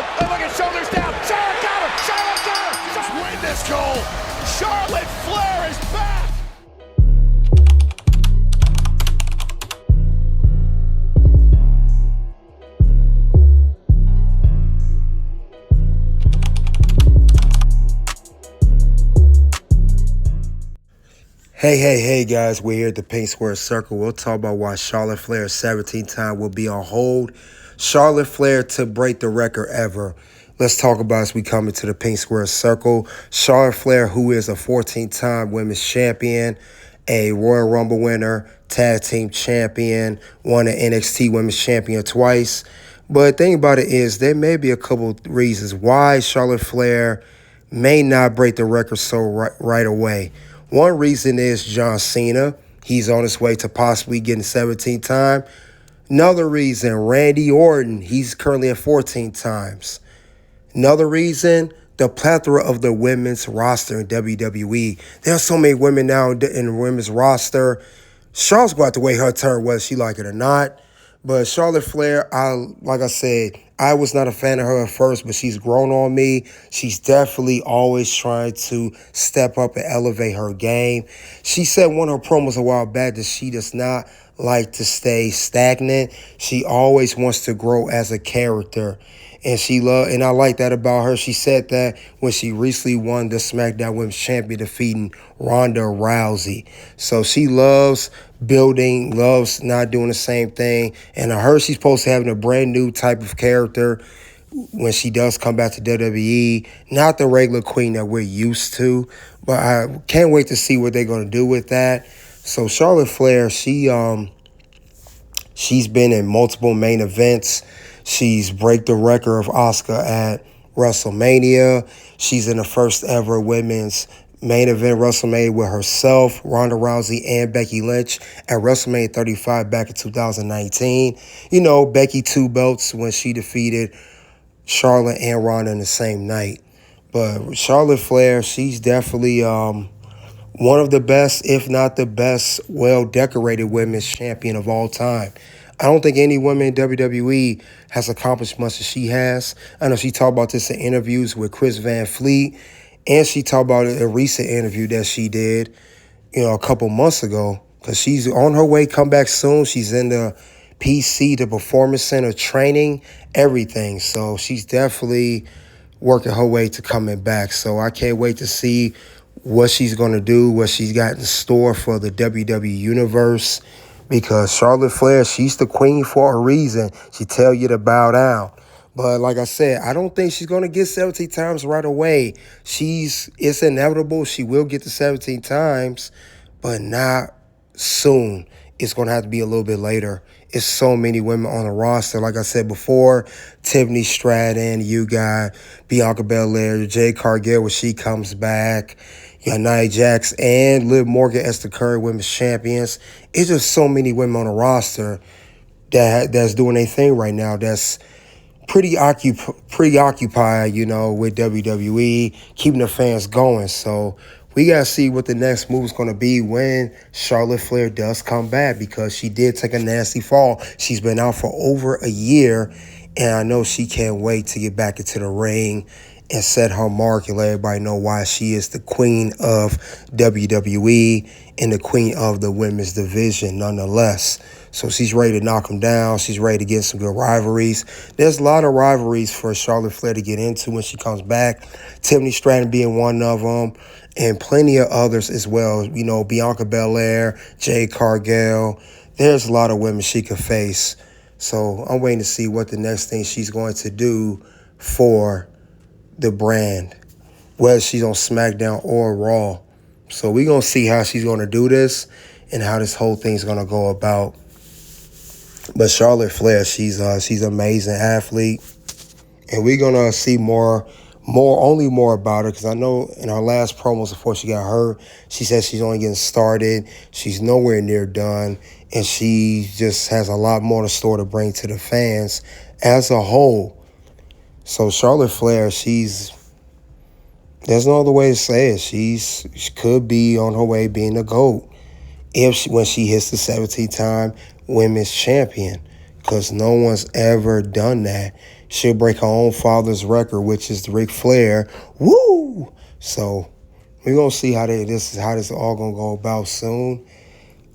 Oh, look at shoulders down. Charlotte got her. Charlotte got her. Just win this, Cole. Charlotte Flair is back. Hey, guys, we're here at the Pink Square Circle. We'll talk about why Charlotte Flair 17 will be on hold. Charlotte Flair to break the record ever. Let's talk about as we come into the Pink Square Circle. Charlotte Flair, who is a 14-time women's champion, a Royal Rumble winner, tag team champion, won an NXT women's champion twice. But the thing about it is there may be a couple reasons why Charlotte Flair may not break the record so right away. One reason is John Cena. He's on his way to possibly getting 17 time. Another reason, Randy Orton. He's currently at 14 times. Another reason, the plethora of the women's roster in WWE. There are so many women now in the women's roster. Charlotte's going to have to wait her turn whether she like it or not. But Charlotte Flair, like I said, I was not a fan of her at first, but she's grown on me. She's definitely always trying to step up and elevate her game. She said one of her promos a while back that she does not like to stay stagnant. She always wants to grow as a character. And I like that about her. She said that when she recently won the SmackDown Women's Champion, defeating Ronda Rousey. So she loves building, loves not doing the same thing. And I heard she's supposed to have a brand new type of character when she does come back to WWE. Not the regular queen that we're used to. But I can't wait to see what they're going to do with that. So Charlotte Flair, she's been in multiple main events. She's break the record of Asuka at WrestleMania. She's in the first ever women's main event WrestleMania with herself, Ronda Rousey, and Becky Lynch at WrestleMania 35 back in 2019. You know, Becky 2 belts when she defeated Charlotte and Ronda in the same night. But Charlotte Flair, she's definitely one of the best, if not the best, well-decorated women's champion of all time. I don't think any woman in WWE has accomplished much as she has. I know she talked about this in interviews with Chris Van Fleet, and she talked about it in a recent interview that she did, a couple months ago, because she's on her way, come back soon. She's in the PC, the Performance Center, training, everything. So she's definitely working her way to coming back. So I can't wait to see what she's going to do, what she's got in store for the WWE Universe. Because Charlotte Flair, she's the queen for a reason. She tell you to bow down. But like I said, I don't think she's going to get 17 times right away. It's inevitable. She will get to 17 times, but not soon. It's going to have to be a little bit later. It's so many women on the roster. Like I said before, Tiffany Stratton, you got Bianca Belair, Jade Cargill when she comes back. You got Nia Jax and Liv Morgan as the current women's champions. It's just so many women on the roster that's doing their thing right now. That's preoccupied, with WWE, keeping the fans going. So we got to see what the next move is going to be when Charlotte Flair does come back, because she did take a nasty fall. She's been out for over a year, and I know she can't wait to get back into the ring and set her mark and let everybody know why she is the queen of WWE and the queen of the women's division nonetheless. So she's ready to knock them down. She's ready to get some good rivalries. There's a lot of rivalries for Charlotte Flair to get into when she comes back. Tiffany Stratton being one of them, and plenty of others as well. Bianca Belair, Jade Cargill. There's a lot of women she could face. So I'm waiting to see what the next thing she's going to do for the brand, whether she's on SmackDown or Raw. So we're going to see how she's going to do this and how this whole thing's going to go about. But Charlotte Flair, she's an amazing athlete. And we're going to see more about her, because I know in her last promos before she got hurt, she said she's only getting started. She's nowhere near done. And she just has a lot more to store to bring to the fans as a whole. So Charlotte Flair, there's no other way to say it. She could be on her way being a GOAT when she hits the 17-time women's champion, because no one's ever done that. she'll break her own father's record, which is Ric Flair. Woo! So we're gonna see how this all gonna go about soon.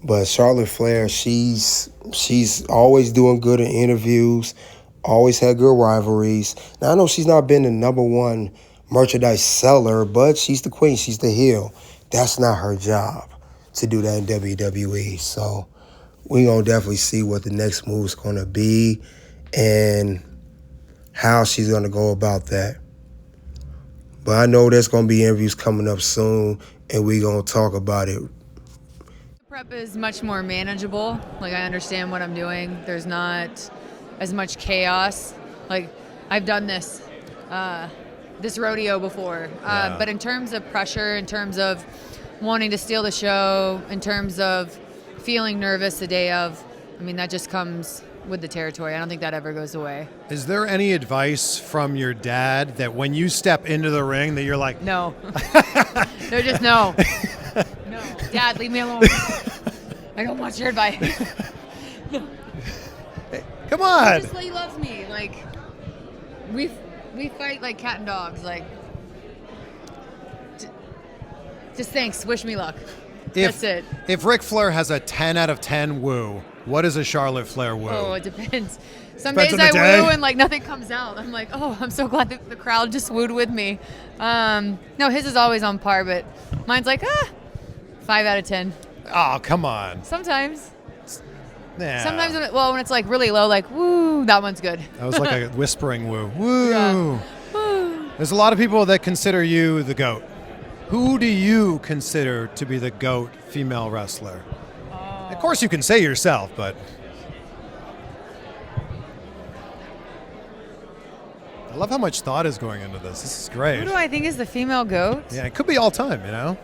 But Charlotte Flair, she's always doing good in interviews, always had good rivalries. Now I know she's not been the #1 merchandise seller, but she's the queen, she's the heel. That's not her job to do that in WWE. So we're gonna definitely see what the next move is gonna be and how she's gonna go about that. But I know there's gonna be interviews coming up soon, and we're gonna talk about it. Prep is much more manageable. Like, I understand what I'm doing. There's not as much chaos. Like, I've done this rodeo before. But in terms of pressure, in terms of wanting to steal the show, in terms of feeling nervous the day of, I mean, that just comes with the territory. I don't think that ever goes away. Is there any advice from your dad that when you step into the ring that you're like, no. No, just no. No. Dad, leave me alone. I don't want your advice. No. Hey, come on. Just he loves me. Like, we fight like cat and dogs. Like, just thanks. Wish me luck. That's it. If Ric Flair has a 10 out of 10 woo, what is a Charlotte Flair woo? Oh, it depends. Some Depends days on I the day. woo and like nothing comes out. I'm like, oh, I'm so glad that the crowd just wooed with me. No, his is always on par, but mine's like 5 out of 10. Oh, come on. Sometimes. Nah. Sometimes when it's like really low, like woo, that one's good. That was like a whispering woo. Woo. Yeah. Woo. There's a lot of people that consider you the GOAT. Who do you consider to be the GOAT female wrestler? Of course you can say yourself, but I love how much thought is going into this. This is great. Who do I think is the female GOAT? Yeah, it could be all time, you know?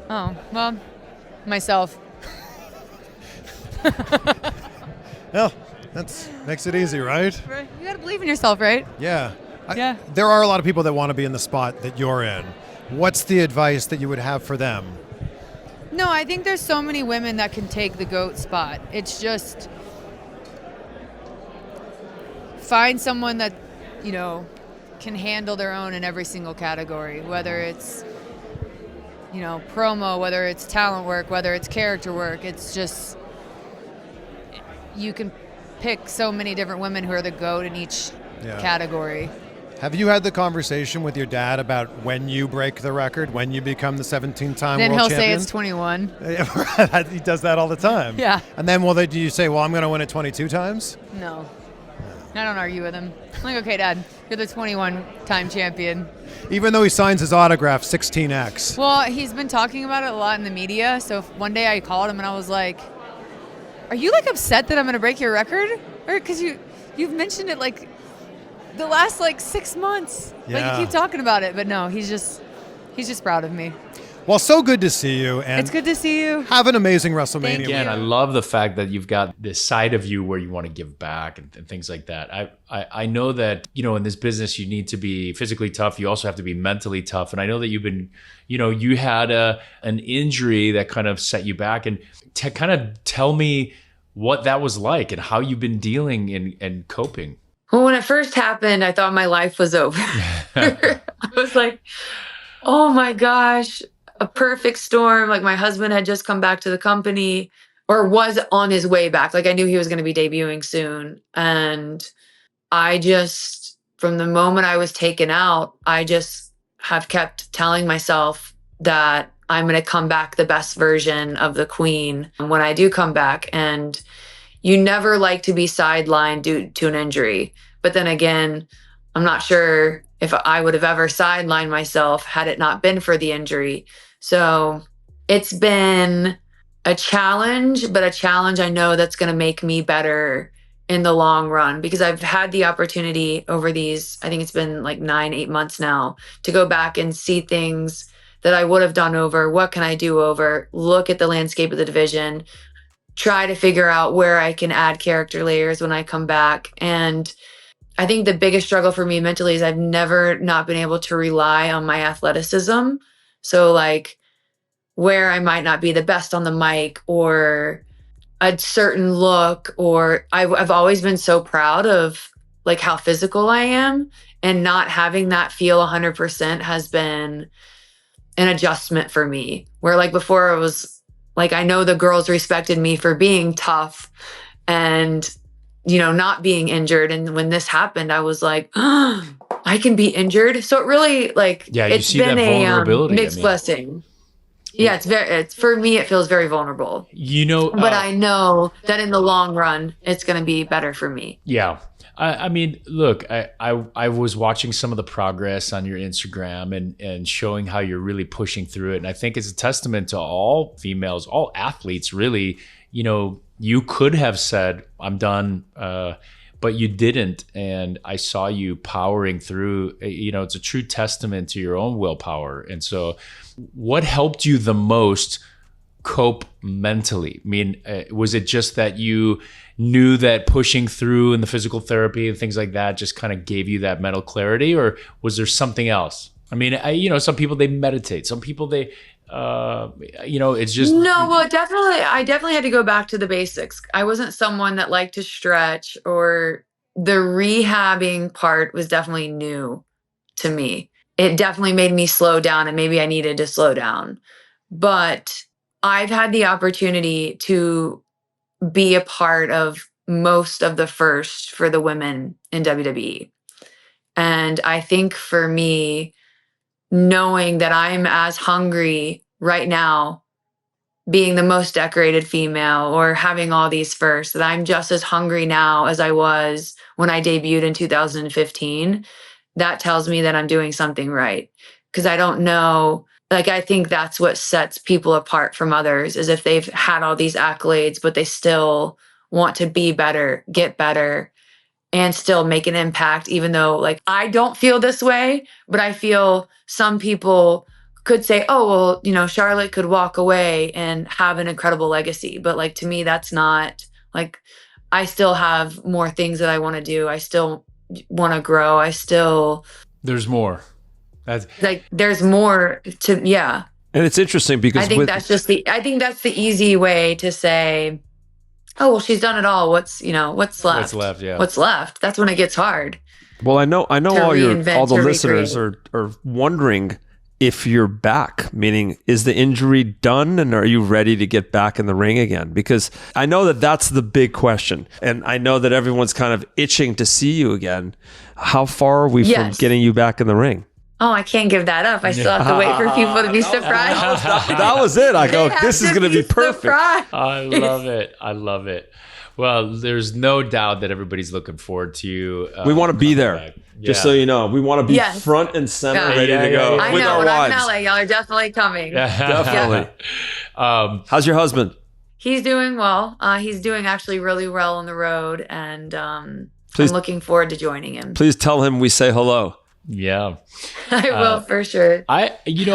Oh, well, myself. Well, that makes it easy, right? You gotta believe in yourself, right? Yeah. Yeah. There are a lot of people that want to be in the spot that you're in. What's the advice that you would have for them? No, I think there's so many women that can take the GOAT spot. It's just find someone that, you know, can handle their own in every single category, whether it's, you know, promo, whether it's talent work, whether it's character work. It's just, you can pick so many different women who are the GOAT in each category. Have you had the conversation with your dad about when you break the record, when you become the 17-time Then world he'll champion? say it's 21. He does that all the time. Yeah. And then do you say, well, I'm going to win it 22 times? No. I don't argue with him. I'm like, okay, Dad, you're the 21-time champion. Even though he signs his autograph 16X. Well, he's been talking about it a lot in the media. So one day I called him and I was like, are you like upset that I'm going to break your record? Or because you've mentioned it like the last like 6 months. Yeah. Like you keep talking about it, but no, he's just proud of me. Well, so good to see you. And it's good to see you. have an amazing WrestleMania. Thank you. Again, I love the fact that you've got this side of you where you want to give back and things like that. I know that, you know, in this business, you need to be physically tough. You also have to be mentally tough. And I know that you've been, you know, you had an injury that kind of set you back. And to kind of tell me what that was like and how you've been dealing and coping. Well, when it first happened, I thought my life was over. I was like, oh my gosh, a perfect storm. Like my husband had just come back to the company or was on his way back. Like I knew he was going to be debuting soon. And I just, from the moment I was taken out, I just have kept telling myself that I'm going to come back the best version of the queen when I do come back. And you never like to be sidelined due to an injury. But then again, I'm not sure if I would have ever sidelined myself had it not been for the injury. So it's been a challenge, but a challenge I know that's going to make me better in the long run, because I've had the opportunity over these, I think it's been like 9-8 months now, to go back and see things that I would have done over. What can I do over? Look at the landscape of the division, try to figure out where I can add character layers when I come back. And I think the biggest struggle for me mentally is I've never not been able to rely on my athleticism. So like where I might not be the best on the mic or a certain look, or I've always been so proud of like how physical I am, and not having that feel 100% has been an adjustment for me. Where like before it was like, I know the girls respected me for being tough and, you know, not being injured. And when this happened, I was like, oh, I can be injured. So it really like, Yeah, you it's see been that vulnerability. a mixed blessing. Yeah, it's for me, it feels very vulnerable. You know, But I know that in the long run, it's going to be better for me. yeah. I mean, look, I was watching some of the progress on your Instagram and showing how you're really pushing through it. And I think it's a testament to all females, all athletes, really. You know, you could have said, I'm done, but you didn't. And I saw you powering through. You know, it's a true testament to your own willpower. And so what helped you the most cope mentally? I mean, was it just that you knew that pushing through in the physical therapy and things like that just kind of gave you that mental clarity, or was there something else? I mean, you know, some people, they meditate, some people they you know, it's just no. Well, I definitely had to go back to the basics. I wasn't someone that liked to stretch, or the rehabbing part was definitely new to me. It definitely made me slow down, and maybe I needed to slow down. But I've had the opportunity to be a part of most of the first for the women in WWE. And I think for me, knowing that I'm as hungry right now, being the most decorated female or having all these firsts, that I'm just as hungry now as I was when I debuted in 2015, that tells me that I'm doing something right. Because I don't know, like, I think that's what sets people apart from others, is if they've had all these accolades, but they still want to be better, get better, and still make an impact, even though, like, I don't feel this way, but I feel some people could say, oh, well, you know, Charlotte could walk away and have an incredible legacy. But like, to me, that's not, like, I still have more things that I want to do. I still want to grow. there's more. That's Like, there's more to, yeah. And it's interesting because I think that's the easy way to say, oh, well, she's done it all. What's left? what's left. Yeah. What's left? That's when it gets hard. well, I know To all reinvent, the to listeners are wondering if you're back, meaning is the injury done and are you ready to get back in the ring again? Because I know that that's the big question. And I know that everyone's kind of itching to see you again. How far are we from Yes. getting you back in the ring? Oh, I can't give that up. I still have to wait for people to be surprised. That was it. I go, They have this is going to be perfect. surprised. I love it. I love it. Well, there's no doubt that everybody's looking forward to you. We want to be coming there. back. Just Yeah. so you know, we want to be Yes. front and center, Yeah. ready Yeah, to yeah, go yeah. I with know. our When I'm in wives. LA, y'all are definitely coming. Definitely. How's your husband? He's doing well. He's doing actually really well on the road, and I'm Please- looking forward to joining him. Please tell him we say hello. Yeah. I will for sure. I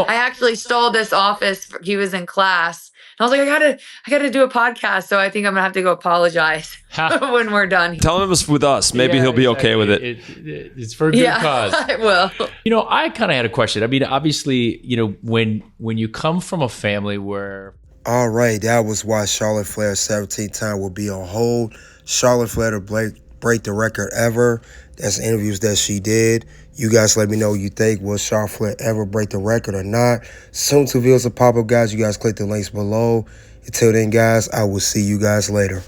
actually stole this office. He was in class. And I was like, I gotta do a podcast. So I think I'm gonna have to go apologize when we're done. Tell him it's with us. Maybe Yeah, he'll be okay with it. It's for a good cause. I will. You know, I kind of had a question. I mean, obviously, you know, when you come from a family where All right, that was why Charlotte Flair 17 time will be on hold. Charlotte Flair to break the record ever. That's interviews that she did. You guys let me know what you think. Will Charlotte Flair ever break the record or not? Soon to videos will pop up, guys. You guys click the links below. Until then, guys, I will see you guys later.